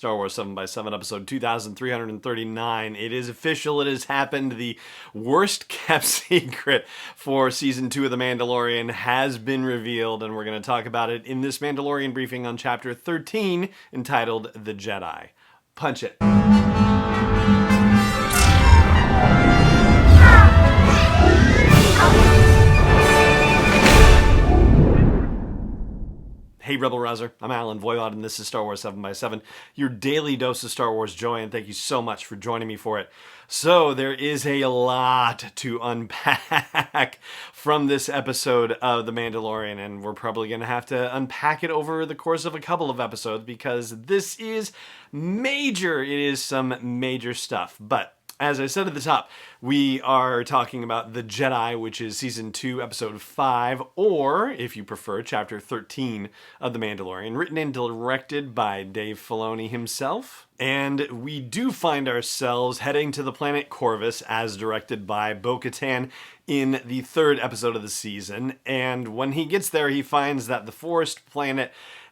Star Wars 7x7, episode 2339. It is official, it has happened. The worst kept secret for season 2 of The Mandalorian has been revealed, and we're going to talk about it in this Mandalorian briefing on chapter 13, entitled The Jedi. Punch it. Hey Rebel Rouser, I'm Alan Voivod, and this is Star Wars 7x7, your daily dose of Star Wars joy, and thank you so much for joining me for it. So, there is a lot to unpack from this episode of The Mandalorian, and we're probably going to have to unpack it over the course of a couple of episodes, because this is major. It is some major stuff, but as I said at the top, we are talking about The Jedi, which is Season 2, Episode 5, or, if you prefer, Chapter 13 of The Mandalorian, written and directed by Dave Filoni himself. And we do find ourselves heading to the planet Corvus, as directed by Bo-Katan, in the 3rd episode of the season. And when he gets there, he finds that the forest planet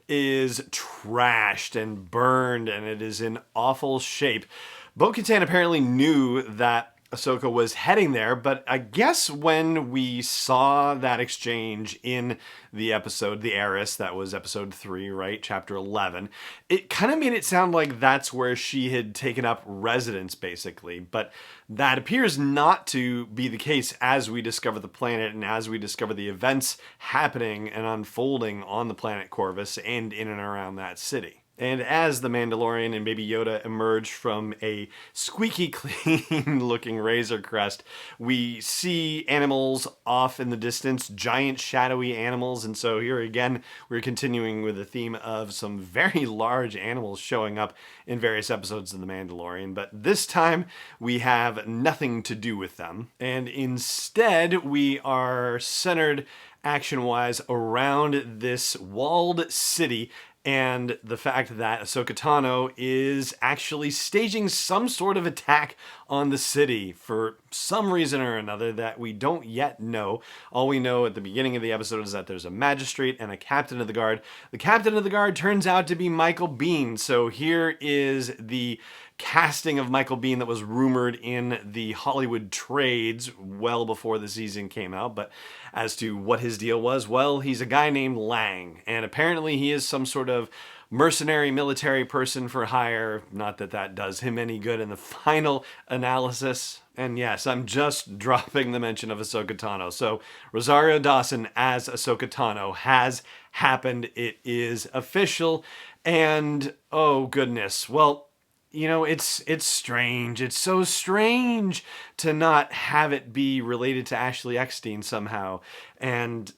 is trashed and burned, and it is in awful shape. Bo-Katan apparently knew that Ahsoka was heading there, but I guess when we saw that exchange in the episode, The Heiress, that was episode 3, right? Chapter 11, it kind of made it sound like that's where she had taken up residence, basically. But that appears not to be the case as we discover the planet and as we discover the events happening and unfolding on the planet Corvus and in and around that city. And as the Mandalorian and Baby Yoda emerge from a squeaky clean looking Razor Crest, we see animals off in the distance, giant shadowy animals. And so here again, we're continuing with the theme of some very large animals showing up in various episodes of The Mandalorian. But this time we have nothing to do with them. And instead we are centered action-wise around this walled city and the fact that Ahsoka Tano is actually staging some sort of attack on the city for some reason or another that we don't yet know. All we know at the beginning of the episode is that there's a magistrate and a captain of the guard. The captain of the guard turns out to be Michael Biehn. So here is the casting of Michael Biehn that was rumored in the Hollywood trades well before the season came out. But as to what his deal was, well, he's a guy named Lang, and apparently he is some sort of mercenary military person for hire. Not that that does him any good in the final analysis. And yes, I'm just dropping the mention of Ahsoka Tano. So Rosario Dawson as Ahsoka Tano has happened. It is official. And oh goodness, well, you know, it's strange. It's so strange to not have it be related to Ashley Eckstein somehow. And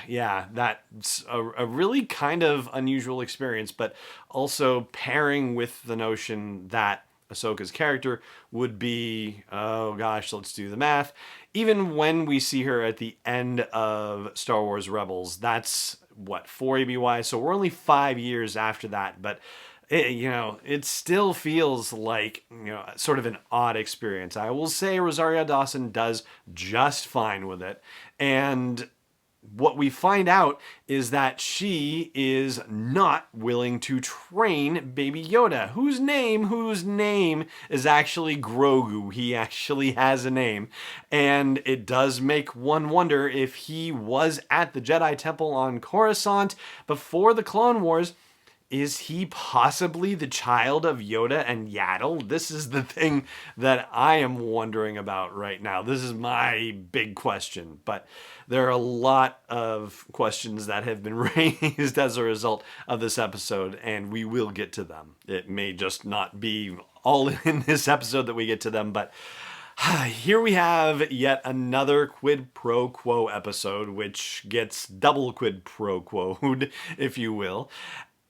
yeah, that's a really kind of unusual experience, but also pairing with the notion that Ahsoka's character would be, oh gosh, let's do the math. Even when we see her at the end of Star Wars Rebels, that's what, 4 ABY? So we're only 5 years after that, but it still feels like, sort of an odd experience. I will say Rosario Dawson does just fine with it. And what we find out is that she is not willing to train Baby Yoda, whose name is actually Grogu. He actually has a name. And it does make one wonder if he was at the Jedi Temple on Coruscant before the Clone Wars. Is he possibly the child of Yoda and Yaddle? This is the thing that I am wondering about right now. This is my big question. But there are a lot of questions that have been raised as a result of this episode, and we will get to them. It may just not be all in this episode that we get to them, but here we have yet another quid pro quo episode, which gets double quid pro quo'd, if you will.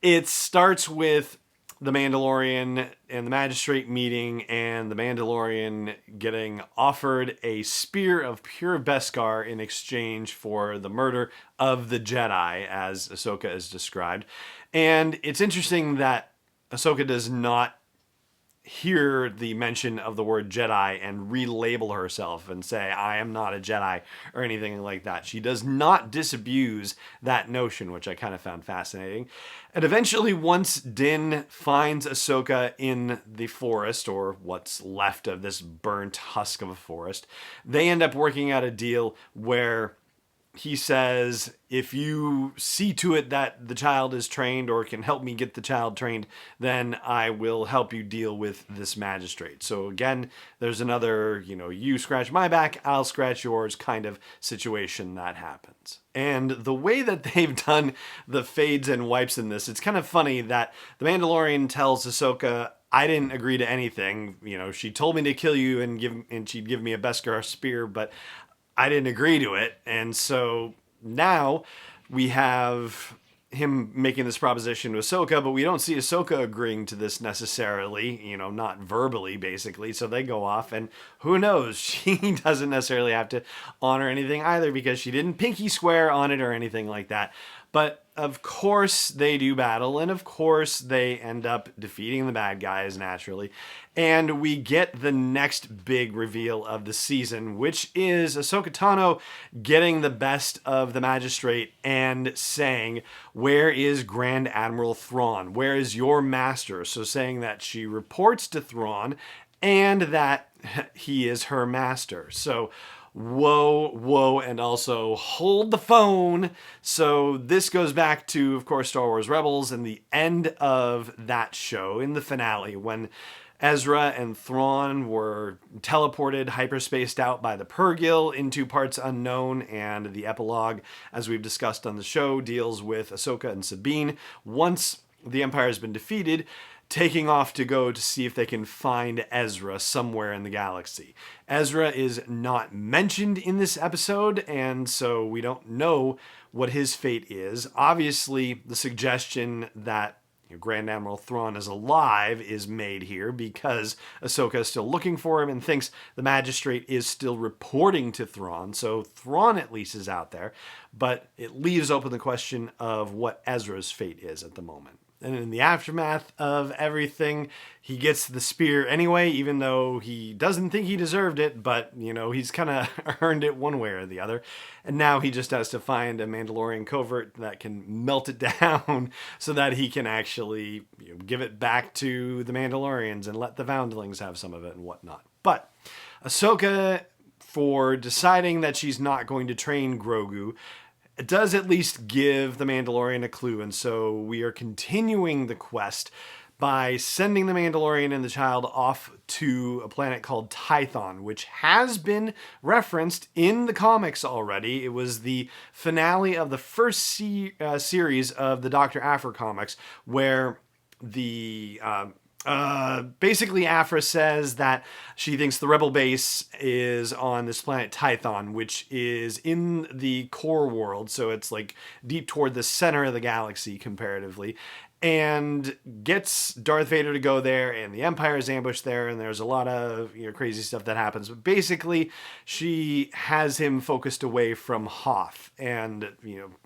It starts with the Mandalorian and the magistrate meeting, and the Mandalorian getting offered a spear of pure Beskar in exchange for the murder of the Jedi, as Ahsoka is described. And it's interesting that Ahsoka does not hear the mention of the word Jedi and relabel herself and say, I am not a Jedi or anything like that. She does not disabuse that notion, which I kind of found fascinating. And eventually, once Din finds Ahsoka in the forest, or what's left of this burnt husk of a forest, they end up working out a deal where he says, if you see to it that the child is trained or can help me get the child trained, then I will help you deal with this magistrate. So again, there's another, you scratch my back, I'll scratch yours kind of situation that happens. And the way that they've done the fades and wipes in this, it's kind of funny that the Mandalorian tells Ahsoka, I didn't agree to anything. She told me to kill you and she'd give me a Beskar spear, but I didn't agree to it. And so now we have him making this proposition to Ahsoka, but we don't see Ahsoka agreeing to this necessarily, not verbally, basically. So they go off, and who knows? She doesn't necessarily have to honor anything either, because she didn't pinky swear on it or anything like that. But of course they do battle, and of course they end up defeating the bad guys naturally. And we get the next big reveal of the season, which is Ahsoka Tano getting the best of the magistrate and saying, where is Grand Admiral Thrawn? Where is your master? So saying that she reports to Thrawn and that he is her master. So whoa, and also hold the phone. So this goes back to, of course, Star Wars Rebels and the end of that show in the finale when Ezra and Thrawn were teleported, hyperspaced out by the Purrgil into parts unknown, and the epilogue, as we've discussed on the show, deals with Ahsoka and Sabine. Once the Empire has been defeated, taking off to go to see if they can find Ezra somewhere in the galaxy. Ezra is not mentioned in this episode, and so we don't know what his fate is. Obviously, the suggestion that Grand Admiral Thrawn is alive is made here because Ahsoka is still looking for him and thinks the magistrate is still reporting to Thrawn, so Thrawn at least is out there, but it leaves open the question of what Ezra's fate is at the moment. And in the aftermath of everything, he gets the spear anyway, even though he doesn't think he deserved it, but, he's kind of earned it one way or the other. And now he just has to find a Mandalorian covert that can melt it down so that he can actually give it back to the Mandalorians and let the Foundlings have some of it and whatnot. But Ahsoka, for deciding that she's not going to train Grogu, it does at least give the Mandalorian a clue, and so we are continuing the quest by sending the Mandalorian and the child off to a planet called Tython, which has been referenced in the comics already. It was the finale of the first series of the Dr. Aphra comics, where the basically Aphra says that she thinks the rebel base is on this planet Tython, which is in the core world, so it's like deep toward the center of the galaxy comparatively, and gets Darth Vader to go there, and the Empire is ambushed there, and there's a lot of crazy stuff that happens. But basically, she has him focused away from Hoth, and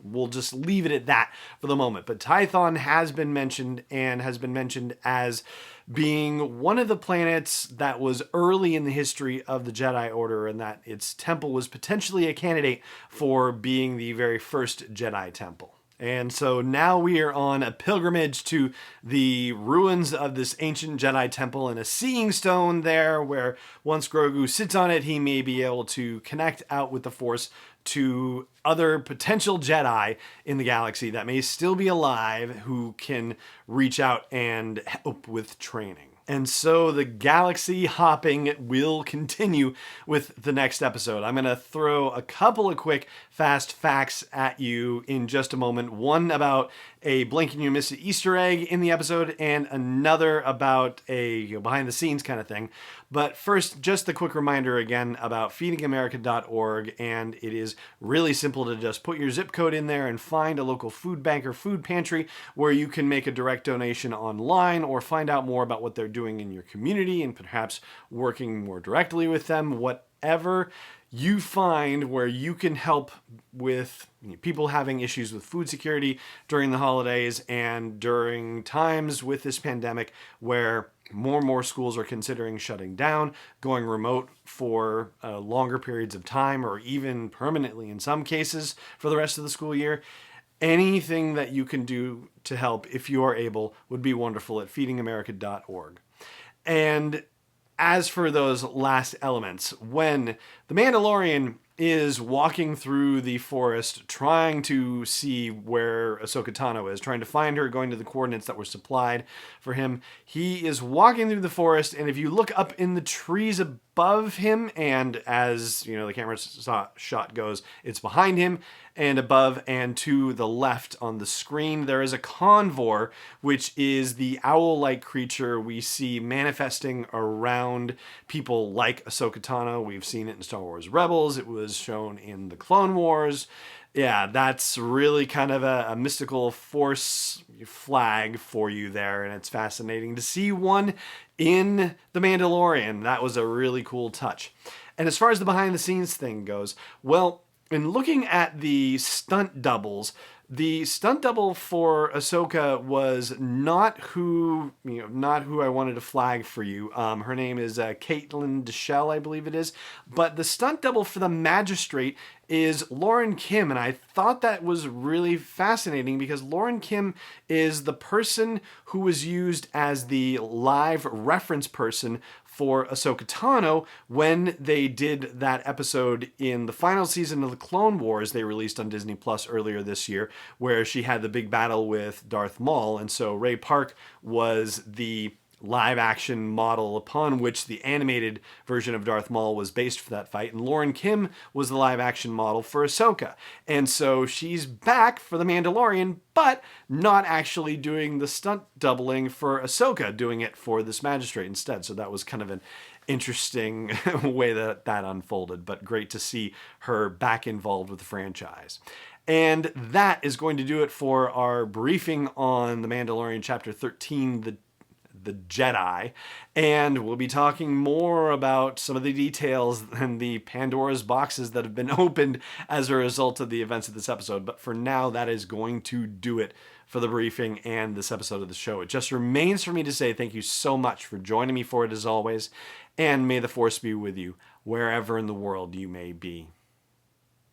we'll just leave it at that for the moment. But Tython has been mentioned, and has been mentioned as being one of the planets that was early in the history of the Jedi Order, and that its temple was potentially a candidate for being the very first Jedi temple. And so now we are on a pilgrimage to the ruins of this ancient Jedi temple and a seeing stone there where once Grogu sits on it, he may be able to connect out with the Force to other potential Jedi in the galaxy that may still be alive who can reach out and help with training. And so the galaxy hopping will continue with the next episode. I'm going to throw a couple of quick fast facts at you in just a moment. One about a blink and you miss it Easter egg in the episode, and another about a behind the scenes kind of thing. But first, just a quick reminder again about feedingamerica.org, and it is really simple to just put your zip code in there and find a local food bank or food pantry where you can make a direct donation online or find out more about what they're doing in your community and perhaps working more directly with them. Whatever you find where you can help with people having issues with food security during the holidays and during times with this pandemic where more and more schools are considering shutting down, going remote for longer periods of time, or even permanently in some cases for the rest of the school year. Anything that you can do to help, if you are able, would be wonderful at feedingamerica.org. And as for those last elements, when the Mandalorian is walking through the forest trying to see where Ahsoka Tano is, trying to find her, going to the coordinates that were supplied for him, he is walking through the forest, and if you look up in the trees above him, and as the camera shot goes, it's behind him and above and to the left on the screen, there is a convor, which is the owl-like creature we see manifesting around people like Ahsoka Tano. We've seen it in Star Wars Rebels. It was shown in the Clone Wars. Yeah, that's really kind of a mystical force flag for you there, and it's fascinating to see one in The Mandalorian. That was a really cool touch. And as far as the behind-the-scenes thing goes, well, in looking at the stunt doubles, the stunt double for Ahsoka was not who I wanted to flag for you. Her name is Caitlin Deschelle, I believe it is. But the stunt double for the Magistrate is Lauren Kim, and I thought that was really fascinating because Lauren Kim is the person who was used as the live reference person for Ahsoka Tano when they did that episode in the final season of the Clone Wars they released on Disney Plus earlier this year, where she had the big battle with Darth Maul. And so Ray Park was the live action model upon which the animated version of Darth Maul was based for that fight, and Lauren Kim was the live action model for Ahsoka. And so she's back for The Mandalorian, but not actually doing the stunt doubling for Ahsoka, doing it for this Magistrate instead. So that was kind of an interesting way that unfolded, but great to see her back involved with the franchise. And that is going to do it for our briefing on The Mandalorian Chapter 13, the Jedi, and we'll be talking more about some of the details and the Pandora's boxes that have been opened as a result of the events of this episode. But for now, that is going to do it for the briefing and this episode of the show. It just remains for me to say thank you so much for joining me for it as always, and may the Force be with you wherever in the world you may be.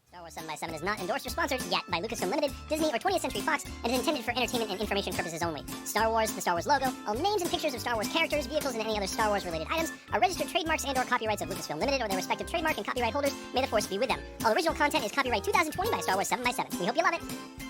Star Wars 7x7 is not endorsed or sponsored yet by Lucasfilm Limited, Disney, or 20th Century Fox, and is intended for entertainment and information purposes only. Star Wars, the Star Wars logo, all names and pictures of Star Wars characters, vehicles, and any other Star Wars-related items are registered trademarks and/or copyrights of Lucasfilm Limited or their respective trademark and copyright holders. May the Force be with them. All original content is copyright 2020 by Star Wars 7x7. We hope you love it.